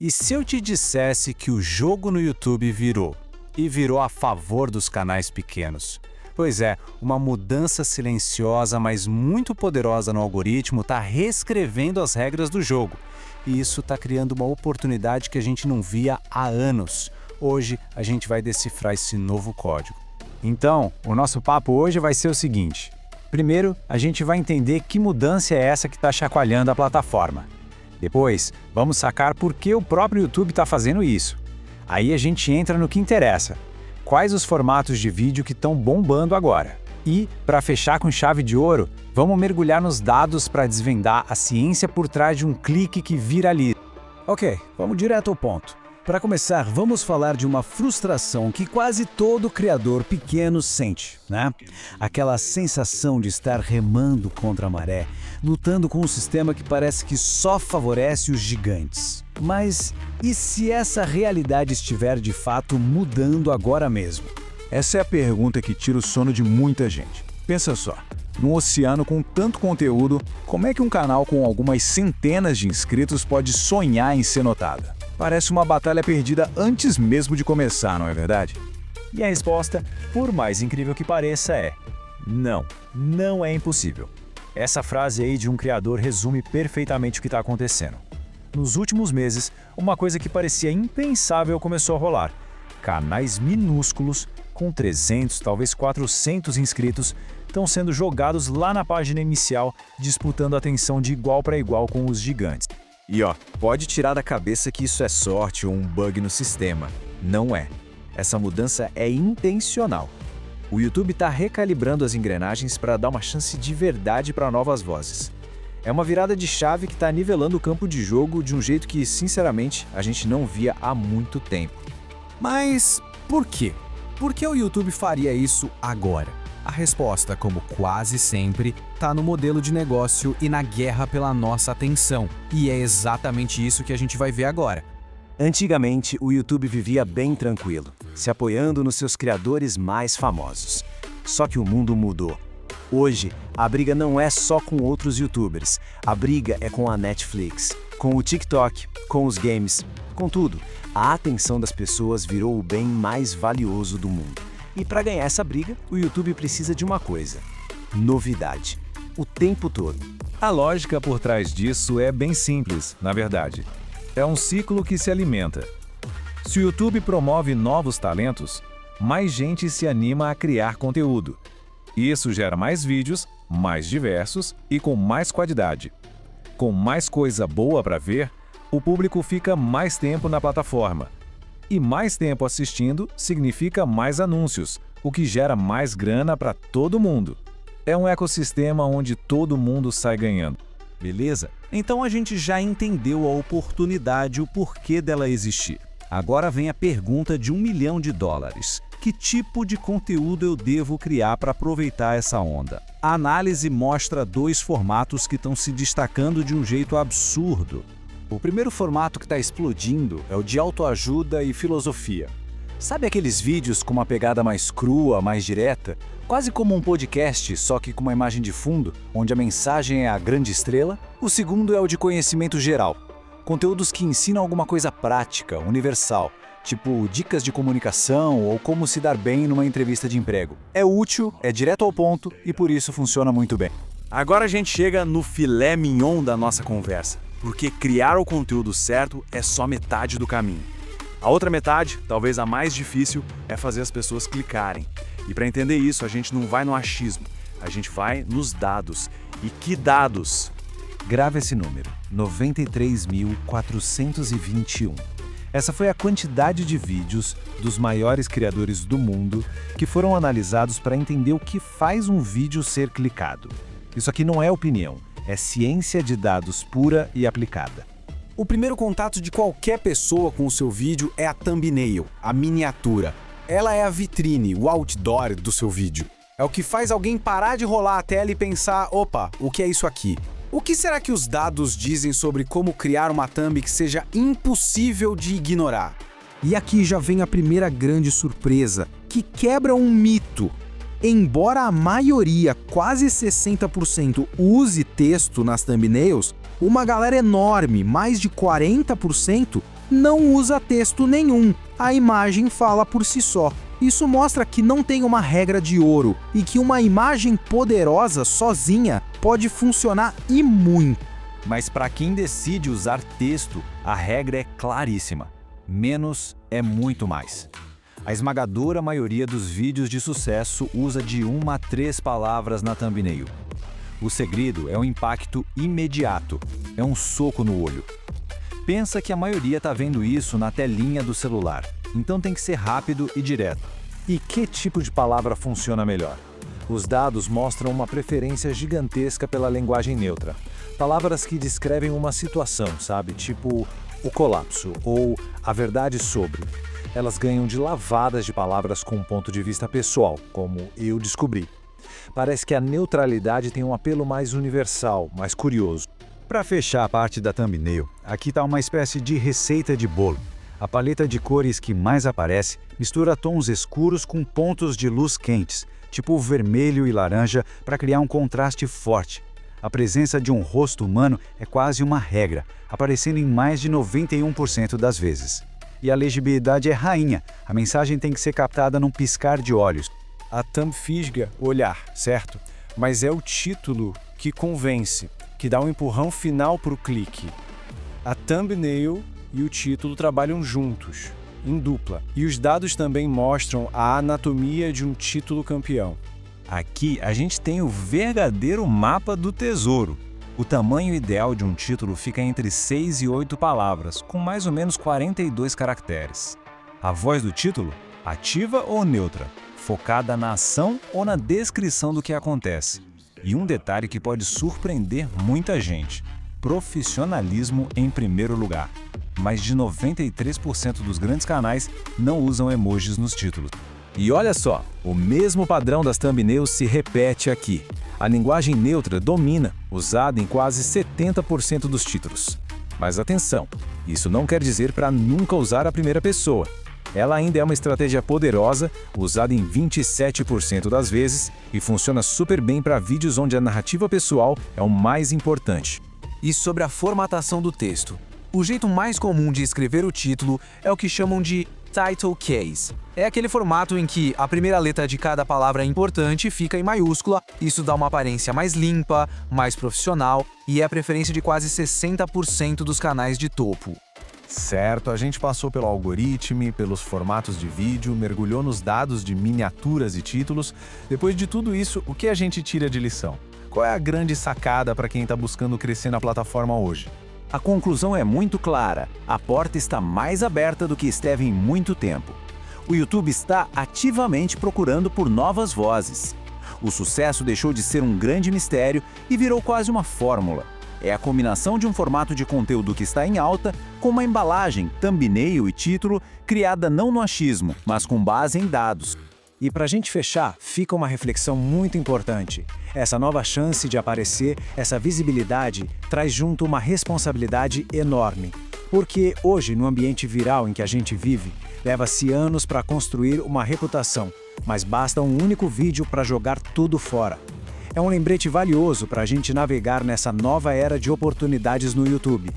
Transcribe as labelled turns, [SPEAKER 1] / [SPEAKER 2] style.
[SPEAKER 1] E se eu te dissesse que o jogo no YouTube virou? E virou a favor dos canais pequenos? Pois é, uma mudança silenciosa, mas muito poderosa no algoritmo está reescrevendo as regras do jogo. E isso está criando uma oportunidade que a gente não via há anos. Hoje a gente vai decifrar esse novo código. Então, o nosso papo hoje vai ser o seguinte. Primeiro, a gente vai entender que mudança é essa que está chacoalhando a plataforma. Depois, vamos sacar por que o próprio YouTube está fazendo isso. Aí a gente entra no que interessa. Quais os formatos de vídeo que estão bombando agora? E, para fechar com chave de ouro, vamos mergulhar nos dados para desvendar a ciência por trás de um clique que viraliza.
[SPEAKER 2] Ok, vamos direto ao ponto. Para começar, vamos falar de uma frustração que quase todo criador pequeno sente, né? Aquela sensação de estar remando contra a maré, lutando com um sistema que parece que só favorece os gigantes. Mas e se essa realidade estiver de fato mudando agora mesmo?
[SPEAKER 3] Essa é a pergunta que tira o sono de muita gente. Pensa só, num oceano com tanto conteúdo, como é que um canal com algumas centenas de inscritos pode sonhar em ser notado? Parece uma batalha perdida antes mesmo de começar, não é verdade?
[SPEAKER 4] E a resposta, por mais incrível que pareça, é: não, não é impossível. Essa frase aí de um criador resume perfeitamente o que está acontecendo. Nos últimos meses, uma coisa que parecia impensável começou a rolar. Canais minúsculos, com 300, talvez 400 inscritos, estão sendo jogados lá na página inicial, disputando atenção de igual para igual com os gigantes.
[SPEAKER 5] E pode tirar da cabeça que isso é sorte ou um bug no sistema. Não é. Essa mudança é intencional. O YouTube está recalibrando as engrenagens para dar uma chance de verdade para novas vozes. É uma virada de chave que está nivelando o campo de jogo de um jeito que, sinceramente, a gente não via há muito tempo.
[SPEAKER 2] Mas por quê? Por que o YouTube faria isso agora? A resposta, como quase sempre, está no modelo de negócio e na guerra pela nossa atenção. E é exatamente isso que a gente vai ver agora.
[SPEAKER 6] Antigamente, o YouTube vivia bem tranquilo, se apoiando nos seus criadores mais famosos. Só que o mundo mudou. Hoje, a briga não é só com outros YouTubers. A briga é com a Netflix, com o TikTok, com os games, com tudo. A atenção das pessoas virou o bem mais valioso do mundo. E para ganhar essa briga, o YouTube precisa de uma coisa: novidade. O tempo todo.
[SPEAKER 3] A lógica por trás disso é bem simples, na verdade. É um ciclo que se alimenta. Se o YouTube promove novos talentos, mais gente se anima a criar conteúdo. Isso gera mais vídeos, mais diversos e com mais qualidade. Com mais coisa boa para ver, o público fica mais tempo na plataforma. E mais tempo assistindo significa mais anúncios, o que gera mais grana para todo mundo. É um ecossistema onde todo mundo sai ganhando.
[SPEAKER 2] Beleza? Então a gente já entendeu a oportunidade e o porquê dela existir. Agora vem a pergunta de $1 milhão. Que tipo de conteúdo eu devo criar para aproveitar essa onda? A análise mostra dois formatos que estão se destacando de um jeito absurdo.
[SPEAKER 1] O primeiro formato que está explodindo é o de autoajuda e filosofia. Sabe aqueles vídeos com uma pegada mais crua, mais direta? Quase como um podcast, só que com uma imagem de fundo, onde a mensagem é a grande estrela. O segundo é o de conhecimento geral. Conteúdos que ensinam alguma coisa prática, universal, tipo dicas de comunicação ou como se dar bem numa entrevista de emprego. É útil, é direto ao ponto e por isso funciona muito bem.
[SPEAKER 5] Agora a gente chega no filé mignon da nossa conversa, porque criar o conteúdo certo é só metade do caminho. A outra metade, talvez a mais difícil, é fazer as pessoas clicarem. E para entender isso, a gente não vai no achismo, a gente vai nos dados. E que dados?
[SPEAKER 2] Grave esse número: 93.421. Essa foi a quantidade de vídeos dos maiores criadores do mundo que foram analisados para entender o que faz um vídeo ser clicado. Isso aqui não é opinião, é ciência de dados pura e aplicada.
[SPEAKER 1] O primeiro contato de qualquer pessoa com o seu vídeo é a thumbnail, a miniatura. Ela é a vitrine, o outdoor do seu vídeo. É o que faz alguém parar de rolar a tela e pensar: opa, o que é isso aqui? O que será que os dados dizem sobre como criar uma thumb que seja impossível de ignorar?
[SPEAKER 2] E aqui já vem a primeira grande surpresa, que quebra um mito. Embora a maioria, quase 60%, use texto nas thumbnails, uma galera enorme, mais de 40%,
[SPEAKER 7] não usa texto nenhum, a imagem fala por si só. Isso mostra que não tem uma regra de ouro e que uma imagem poderosa sozinha pode funcionar e muito.
[SPEAKER 3] Mas para quem decide usar texto, a regra é claríssima. Menos é muito mais. A esmagadora maioria dos vídeos de sucesso usa de 1 a 3 palavras na thumbnail. O segredo é o impacto imediato, é um soco no olho. Pensa que a maioria está vendo isso na telinha do celular, então tem que ser rápido e direto. E que tipo de palavra funciona melhor? Os dados mostram uma preferência gigantesca pela linguagem neutra. Palavras que descrevem uma situação, sabe? Tipo o colapso ou a verdade sobre. Elas ganham de lavadas de palavras com um ponto de vista pessoal, como eu descobri. Parece que a neutralidade tem um apelo mais universal, mais curioso.
[SPEAKER 2] Para fechar a parte da thumbnail, aqui está uma espécie de receita de bolo. A paleta de cores que mais aparece mistura tons escuros com pontos de luz quentes, tipo vermelho e laranja, para criar um contraste forte. A presença de um rosto humano é quase uma regra, aparecendo em mais de 91% das vezes. E a legibilidade é rainha, a mensagem tem que ser captada num piscar de olhos.
[SPEAKER 8] A thumb fisga o olhar, certo? Mas é o título que convence, que dá um empurrão final para o clique. A thumbnail e o título trabalham juntos, em dupla. E os dados também mostram a anatomia de um título campeão.
[SPEAKER 3] Aqui a gente tem o verdadeiro mapa do tesouro. O tamanho ideal de um título fica entre 6 e 8 palavras, com mais ou menos 42 caracteres. A voz do título, ativa ou neutra, focada na ação ou na descrição do que acontece. E um detalhe que pode surpreender muita gente: profissionalismo em primeiro lugar. Mais de 93% dos grandes canais não usam emojis nos títulos.
[SPEAKER 5] E olha só, o mesmo padrão das thumbnails se repete aqui. A linguagem neutra domina, usada em quase 70% dos títulos. Mas atenção, isso não quer dizer para nunca usar a primeira pessoa. Ela ainda é uma estratégia poderosa, usada em 27% das vezes e funciona super bem para vídeos onde a narrativa pessoal é o mais importante.
[SPEAKER 7] E sobre a formatação do texto. O jeito mais comum de escrever o título é o que chamam de title case. É aquele formato em que a primeira letra de cada palavra importante fica em maiúscula, isso dá uma aparência mais limpa, mais profissional e é a preferência de quase 60% dos canais de topo.
[SPEAKER 3] Certo, a gente passou pelo algoritmo, pelos formatos de vídeo, mergulhou nos dados de miniaturas e títulos. Depois de tudo isso, o que a gente tira de lição? Qual é a grande sacada para quem está buscando crescer na plataforma hoje?
[SPEAKER 6] A conclusão é muito clara. A porta está mais aberta do que esteve em muito tempo. O YouTube está ativamente procurando por novas vozes. O sucesso deixou de ser um grande mistério e virou quase uma fórmula. É a combinação de um formato de conteúdo que está em alta com uma embalagem, thumbnail e título criada não no achismo, mas com base em dados.
[SPEAKER 4] E para a gente fechar, fica uma reflexão muito importante. Essa nova chance de aparecer, essa visibilidade, traz junto uma responsabilidade enorme. Porque hoje, no ambiente viral em que a gente vive, leva-se anos para construir uma reputação, mas basta um único vídeo para jogar tudo fora. É um lembrete valioso para a gente navegar nessa nova era de oportunidades no YouTube.